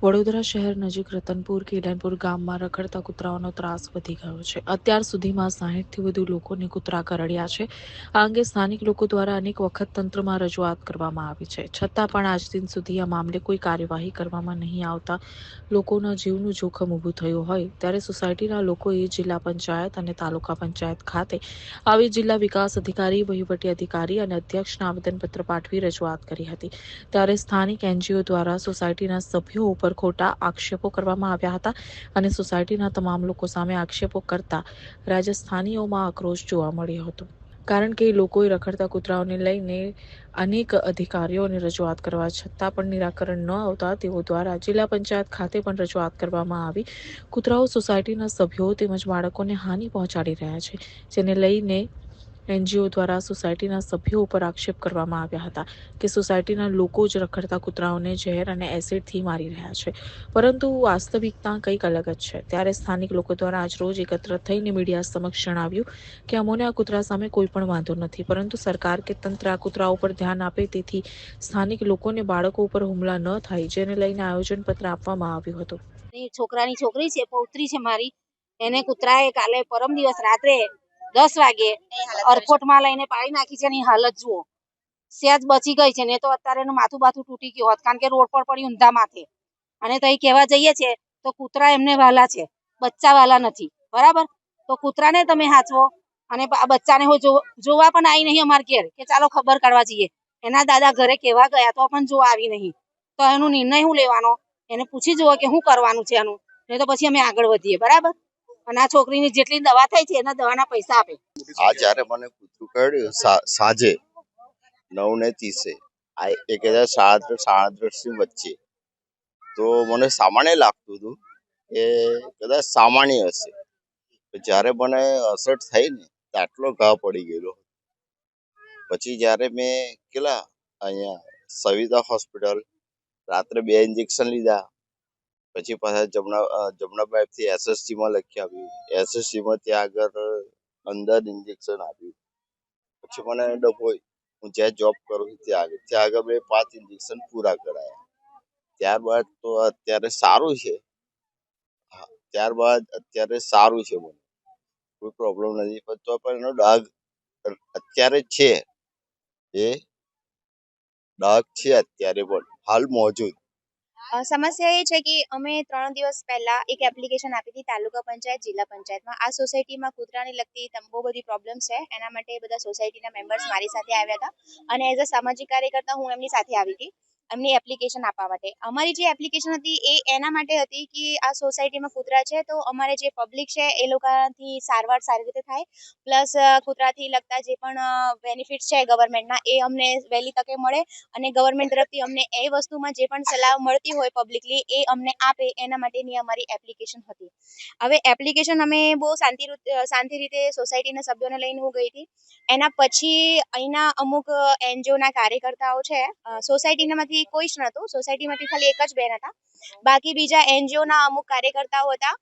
વડોદરા શહેર નજીક રતનપુર કેડનપુર ગામમાં રખડતા કૂતરાઓનો ત્રાસ વધી ગયો છે. અત્યાર સુધીમાં 60થી વધુ લોકોને કૂતરા કરડ્યા છે. આ અંગે સ્થાનિક લોકો દ્વારા અનેક વખત તંત્રમાં રજૂઆત કરવામાં આવી છે, છતાં પણ આજ દિન સુધી આ મામલે કોઈ કાર્યવાહી કરવામાં નહીં આવતા લોકોના જીવનું જોખમ ઊભું થયું હોય ત્યારે સોસાયટીના લોકોએ જિલ્લા પંચાયત અને તાલુકા પંચાયત ખાતે આવી જિલ્લા વિકાસ અધિકારી, વહીવટી અધિકારી અને અધ્યક્ષને આવેદનપત્ર પાઠવી રજૂઆત કરી હતી. ત્યારે સ્થાનિક એનજીઓ દ્વારા સોસાયટીના સભ્યો ઉપર ખોટા આક્ષેપો કરવામાં આવ્યા હતા અને સોસાયટીના તમામ લોકો સામે આક્ષેપો કરતા રાજસ્થાનીઓમાં આક્રોશ જોવા મળ્યો હતો. કારણ કે લોકોએ રખડતા કૂતરાઓને લઈને અનેક અધિકારીઓને રજૂઆત કરવા છતાં પણ નિરાકરણ ન આવતા તેઓ દ્વારા જિલ્લા પંચાયત ખાતે પણ રજૂઆત કરવામાં આવી. કૂતરાઓ સોસાયટીના સભ્યો તેમજ બાળકોને હાનિ પહોંચાડી રહ્યા છે, જેને લઈને એનજીઓ દ્વારા સોસાયટીના સભ્યો ઉપર આક્ષેપ કરવામાં આવ્યા હતા કે સોસાયટીના લોકો જ રખડતા કૂતરાઓને ઝેર અને એસિડથી મારી રહ્યા છે, પરંતુ વાસ્તવિકતા કંઈક અલગ જ છે. ત્યારે સ્થાનિક લોકો દ્વારા આજરોજ એકત્ર થઈને મીડિયા સમક્ષ જણાવ્યું કે અમોને આ કૂતરા સામે કોઈ પણ વાંધો નથી, પરંતુ સરકાર કે તંત્ર આ કૂતરાઓ પર ધ્યાન આપે તેથી સ્થાનિક લોકોને બાળકો ઉપર હુમલા ન થાય, જેને લઈને આયોજનપત્ર આપવામાં આવ્યું હતું. છોકરાની છોકરી છે, પૌત્રી છે મારી, એને કૂતરાએ કાલે પરમ દિવસ રાત્રે 10 વાગે અરકોટમાં લઈને પાડી નાખી છે. એની હાલત જુઓ, સેજ બચી ગઈ છે ને તો અત્યારે એનું માથું બાથું તૂટી ગયું હોત, કારણ કે રોડ પર પડી ઊંધા માથે. અને તઈ કહેવા જઈએ છે તો કૂતરા એમને વાલા છે, બચ્ચા વાલા નથી, બરાબર? તો કૂતરાને તમે હાચવો અને બચ્ચાને જોવા પણ આવી નહીં અમાર ઘેર કે ચાલો ખબર કાઢવા જઈએ. એના દાદા ઘરે કેવા ગયા તો પણ જોવા આવી નહીં, તો એનો નિર્ણય શું લેવાનો? એને પૂછી જુઓ કે શું કરવાનું છે એનું, નહીં તો પછી અમે આગળ વધીએ, બરાબર? અને આ છોકરીની જેટલી દવા થઈ છે એના દવાના પૈસા આપે. આ જ્યારે મને કૂતરું કરડ્યું સાંજે 9:30 એ કદાચ 37:30 ની વચ્ચે, તો મને સામાન્ય લાગતું હતું કે કદાચ સામાન્ય હશે. જ્યારે મને અસર થઈ ને તો આટલો ઘા પડી ગયેલો. પછી જ્યારે મેં અહીંયા સવિતા હોસ્પિટલ રાત્રે 2 ઇન્જેક્શન લીધા, પછી પાછા જમનાબાઈથી SSG માં લખી આવ્યું, SSG માં ત્યાં આગળ અંદર ઇન્જેક્શન આપ્યું. પછી મને ડભોઈ, હું જ્યાં જોબ કરું છું ત્યાં આગળ મેં 5 ઇન્જેક્શન પૂરા કરાયા. ત્યારબાદ તો અત્યારે સારું છે. અત્યારે સારું છે, મને કોઈ પ્રોબ્લેમ નથી, પણ તો પણ એનો ડાઘ અત્યારે છે, એ ડાઘ છે અત્યારે પણ હાલ મોજૂદ. સમસ્યા એ છે કે અમે 3 દિવસ પહેલા એક એપ્લિકેશન આપી હતી તાલુકા પંચાયત, જિલ્લા પંચાયતમાં. આ સોસાયટીમાં કૂતરાને લગતી બહુ બધી પ્રોબ્લેમ છે, એના માટે બધા સોસાયટીના મેમ્બર્સ મારી સાથે આવ્યા હતા અને એઝ અ સામાજિક કાર્યકર્તા હું એમની સાથે આવી હતી એમની એપ્લિકેશન આપવા માટે. અમારી જે એપ્લિકેશન હતી એ એના માટે હતી કે આ સોસાયટીમાં કૂતરા છે તો અમારે જે પબ્લિક છે એ લોકોથી સારવાર સારી રીતે થાય, પ્લસ કૂતરાથી લગતા જે પણ બેનિફિટ્સ છે ગવર્મેન્ટના એ અમને વહેલી તકે મળે અને ગવર્મેન્ટ તરફથી અમને એ વસ્તુમાં જે પણ સલાહ મળતી હોય પબ્લિકલી એ અમને આપે, એના માટેની અમારી એપ્લિકેશન હતી. હવે એપ્લિકેશન અમે બહુ શાંતિ રીતે સોસાયટીના સભ્યોને લઈને હું ગઈ હતી. એના પછી અહીંના અમુક એનજીઓના કાર્યકર્તાઓ છે, સોસાયટીમાંથી કોઈ જ નહોતું, સોસાયટીમાંથી ખાલી એક જ બેન હતા, બાકી બીજા એનજીઓના અમુક કાર્યકર્તાઓ હતા.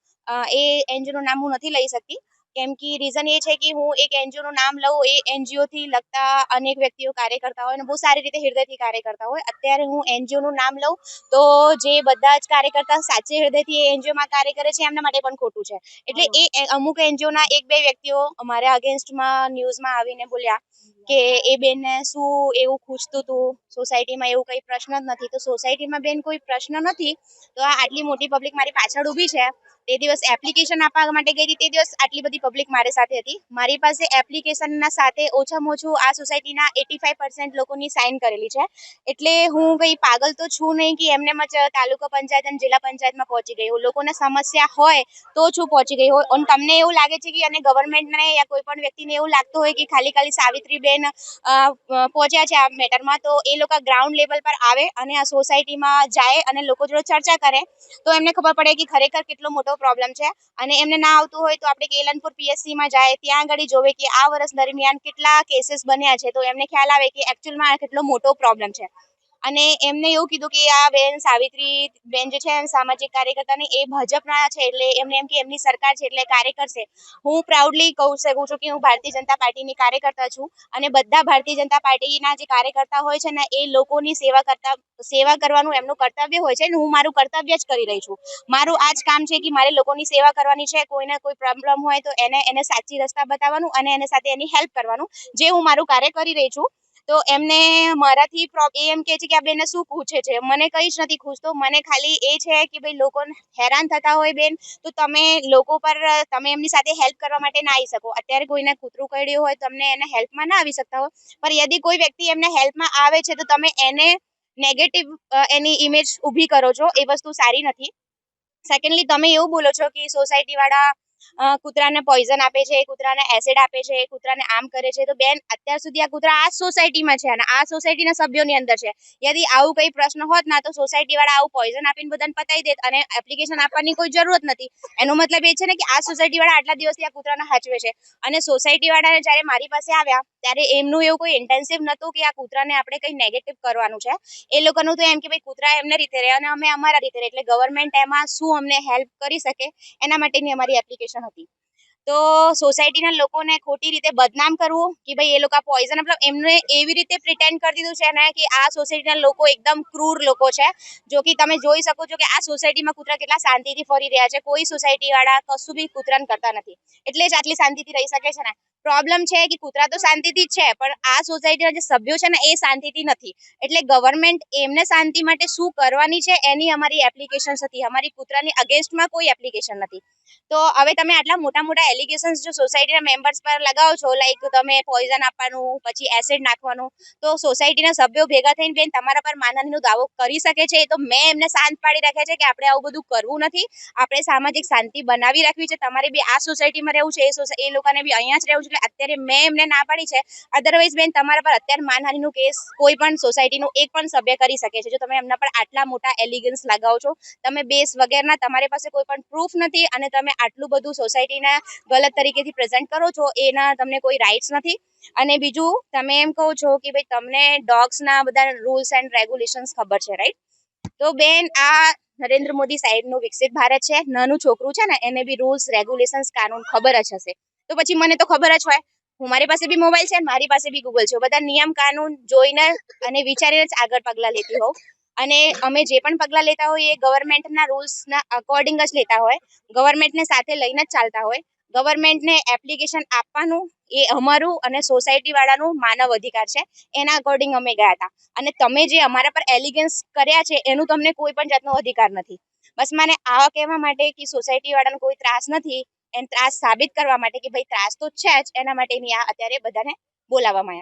એ એનજીઓનું નામ હું નથી લઈ શકતી, કેમ કે રીઝન એ છે કે હું એક એનજીઓનું નામ લઉં, એ એનજીઓથી લગતા અનેક વ્યક્તિઓ કાર્ય કરતા હોય અને બહુ સારી રીતે હૃદયથી કાર્ય કરતા હોય. અત્યારે હું એનજીઓનું નામ લઉં તો જે બધા જ કાર્યકર્તા સાચે હૃદયથી એ એનજીઓમાં કાર્ય કરે છે એમના માટે પણ ખોટું છે. એટલે એ અમુક એનજીઓના 1-2 વ્યક્તિઓ અમારા અગેન્સ્ટમાં ન્યૂઝમાં આવીને બોલ્યા કે એ બેનને શું એવું ખૂંચતું હતું, સોસાયટીમાં એવું કંઈ પ્રશ્ન જ નથી. તો સોસાયટીમાં બેન કોઈ પ્રશ્ન નથી તો આ આટલી મોટી પબ્લિક મારી પાછળ ઊભી છે. તે દિવસ એપ્લિકેશન આપવા માટે ગઈ હતી, તે દિવસ આટલી બધી પબ્લિક મારી સાથે હતી. મારી પાસે એપ્લિકેશનના સાથે ઓછામાં ઓછું આ સોસાયટીના 85% લોકોની સાઇન કરેલી છે. એટલે હું કંઈ પાગલ તો છું નહીં કે એમને જ તાલુકા પંચાયત અને જિલ્લા પંચાયતમાં પહોંચી ગઈ હું. લોકોને સમસ્યા હોય તો છું પહોંચી ગઈ હોય. અને તમને એવું લાગે છે કે અને ગવર્મેન્ટને યા કોઈ પણ વ્યક્તિને એવું લાગતું હોય કે ખાલી સાવિત્રીબેન પહોંચ્યા છે આ મેટરમાં, તો એ લોકો ગ્રાઉન્ડ લેવલ પર આવે અને આ સોસાયટીમાં જાય અને લોકો જોડે ચર્ચા કરે તો એમને ખબર પડે કે ખરેખર કેટલો મોટો પ્રોબ્લેમ છે. અને એમને ના આવતું હોય તો આપણે કેલનપુર PSCમાં જાય, ત્યાં આગળ જોવે કે આ વર્ષ દરમિયાન કેટલા કેસીસ બન્યા છે, તો એમને ખ્યાલ આવે કે એકચ્યુઅલમાં આ કેટલો મોટો પ્રોબ્લેમ છે. અને એમને એવું કીધું કે આ બેન સાવિત્રી બેન જે છે સામાજિક કાર્યકર્તા ને એ ભાજપના છે, એટલે એમને એમ કે એમની સરકાર છે એટલે કાર્યકર છે. હું પ્રાઉડલી કહી શકું છું કે હું ભારતીય જનતા પાર્ટીની કાર્યકર્તા છું, અને બધા ભારતીય જનતા પાર્ટીના જે કાર્યકર્તા હોય છે ને એ લોકોની સેવા કરવાનું એમનું કર્તવ્ય હોય છે, અને હું મારું કર્તવ્ય જ કરી રહી છું. મારું આ જ કામ છે કે મારે લોકોની સેવા કરવાની છે. કોઈને કોઈ પ્રોબ્લેમ હોય તો એને સાચી રસ્તા બતાવવાનું અને એને સાથે એની હેલ્પ કરવાનું, જે હું મારું કાર્ય કરી રહી છું. તો એમને મારાથી એમ કે છે કે આ બેને શું પૂછે છે, મને કંઈ જ નથી પૂછતો. મને ખાલી એ છે કે ભાઈ લોકો હેરાન થતા હોય બેન, તો તમે લોકો પર તમે એમની સાથે હેલ્પ કરવા માટે ના આવી શકો. અત્યારે કોઈને કૂતરું કરડ્યું હોય, તમને એને હેલ્પમાં ના આવી શકતા હોય, પણ યદિ કોઈ વ્યક્તિ એમને હેલ્પમાં આવે છે તો તમે એને નેગેટિવ એની ઇમેજ ઊભી કરો છો, એ વસ્તુ સારી નથી. સેકન્ડલી, તમે એવું બોલો છો કે સોસાયટી વાળા કૂતરાને પોઈઝન આપે છે, કૂતરાને એસિડ આપે છે, કૂતરાને આમ કરે છે. તો બેન, અત્યાર સુધી આ કૂતરા આ સોસાયટીમાં છે અને આ સોસાયટીના સભ્યોની અંદર છે. યદિ આવું કઈ પ્રશ્ન હોત ના, તો સોસાયટી વાળા આવું પોઈઝન આપીને બધાને પતાવી દેત અને એપ્લિકેશન આપવાની કોઈ જરૂરત નથી. એનો મતલબ એ છે ને કે આ સોસાયટી વાળા આટલા દિવસથી આ કૂતરાને હાચવે છે, અને સોસાયટી વાળાને જ્યારે મારી પાસે આવ્યા ત્યારે એમનું એવું કોઈ ઇન્ટેન્સિવ નતું કે આ કૂતરાને આપણે કંઈ નેગેટિવ કરવાનું છે. એ લોકોનું તો એમ કે ભાઈ કૂતરા એમને રીતે રહે અને અમે અમારા રીતે રહે, એટલે ગવર્મેન્ટ એમાં શું અમને હેલ્પ કરી શકે એના માટેની અમારી એપ્લિકેશન હતી. તો સોસાયટીના લોકોને ખોટી રીતે બદનામ કરવું કે ભાઈ એ લોકો પોઈઝન, મતલબ એમને એવી રીતે પ્રિટેન્ડ કરી દીધું છે ને કે આ સોસાયટીના લોકો એકદમ ક્રૂર લોકો છે. જો કે તમે જોઈ શકો છો કે આ સોસાયટીમાં કૂતરા કેટલા શાંતિથી ફરી રહ્યા છે. કોઈ સોસાયટી વાળા કશું બી કૂતરાને કરતા નથી, એટલે જ આટલી શાંતિથી રહી શકે છે ને. પ્રોબ્લેમ છે કે કૂતરા તો શાંતિથી જ છે, પણ આ સોસાયટીના જે સભ્યો છે ને એ શાંતિથી નથી. એટલે ગવર્મેન્ટ એમને શાંતિ માટે શું કરવાની છે એની અમારી એપ્લિકેશન હતી. અમારી કૂતરાની અગેન્સ્ટમાં કોઈ એપ્લિકેશન નથી. તો હવે તમે આટલા મોટા મોટા એલિગેશન્સ જો સોસાયટીના મેમ્બર્સ પર લગાવો છો, લાઈક તમે પોઈઝન આપવાનું, પછી એસિડ નાખવાનું, તો સોસાયટીના સભ્યો ભેગા થઈને બેન તમારા પર માનહાનિનો દાવો કરી શકે છે. તો મેં એમને શાંત પાડી રાખ્યા છે કે આપણે આવું બધું કરવું નથી, આપણે સામાજિક શાંતિ બનાવી રાખવી છે. તમારે બી આ સોસાયટીમાં રહેવું છે, એ લોકોને બી અહીંયા જ રહેવું છે. એટલે અત્યારે મેં એમને ના પાડી છે. અધરવાઇઝ બેન, તમારા પર અત્યારે માનહાનિનો કેસ કોઈ પણ સોસાયટીનું એક પણ સભ્ય કરી શકે છે, જો તમે એમના પર આટલા મોટા એલિગેન્સ લગાવો છો. તમે બેસ વગરના, તમારી પાસે કોઈ પણ પ્રૂફ નથી અને તમે આટલું બધું સોસાયટીના ગલત તરીકેથી પ્રેઝન્ટ કરો છો, એના તમને કોઈ રાઇટ્સ નથી. અને બીજું, તમે એમ કહો છો કે ભાઈ તમને ડોગ્સના બધા રૂલ્સ એન્ડ રેગ્યુલેશન્સ ખબર છે, રાઈટ? તો બેન, આ નરેન્દ્ર મોદી સાહેબનું વિકસિત ભારત છે. નાનું છોકરું છે ને એને બી રૂલ્સ, રેગ્યુલેશન્સ, કાનૂન ખબર જ હશે. તો પછી મને તો ખબર જ હોય. મારી પાસે બી મોબાઈલ છે, મારી પાસે બી ગૂગલ છે. બધા નિયમ કાનૂન જોઈને અને વિચારીને જ આગળ પગલાં લેતી હોઉં. અને અમે જે પણ પગલાં લેતા હોય એ ગવર્મેન્ટના રૂલ્સના અકોર્ડિંગ જ લેતા હોય, ગવર્મેન્ટને સાથે લઈને જ ચાલતા હોય. ગવર્મેન્ટને એપ્લિકેશન આપવાનું એ અમારું અને સોસાયટી વાળાનું માનવ અધિકાર છે. એના અકોર્ડિંગ અમે ગયા હતા. અને તમે જે અમારા પર એલિગેન્સ કર્યા છે એનું તમને કોઈ પણ જાતનો અધિકાર નથી. બસ મને આવા કહેવા માટે કે સોસાયટી વાળાનો કોઈ ત્રાસ નથી, એને ત્રાસ સાબિત કરવા માટે કે ભાઈ ત્રાસ તો છે જ, એના માટેની આ અત્યારે બધાને બોલાવવામાં આવ્યા.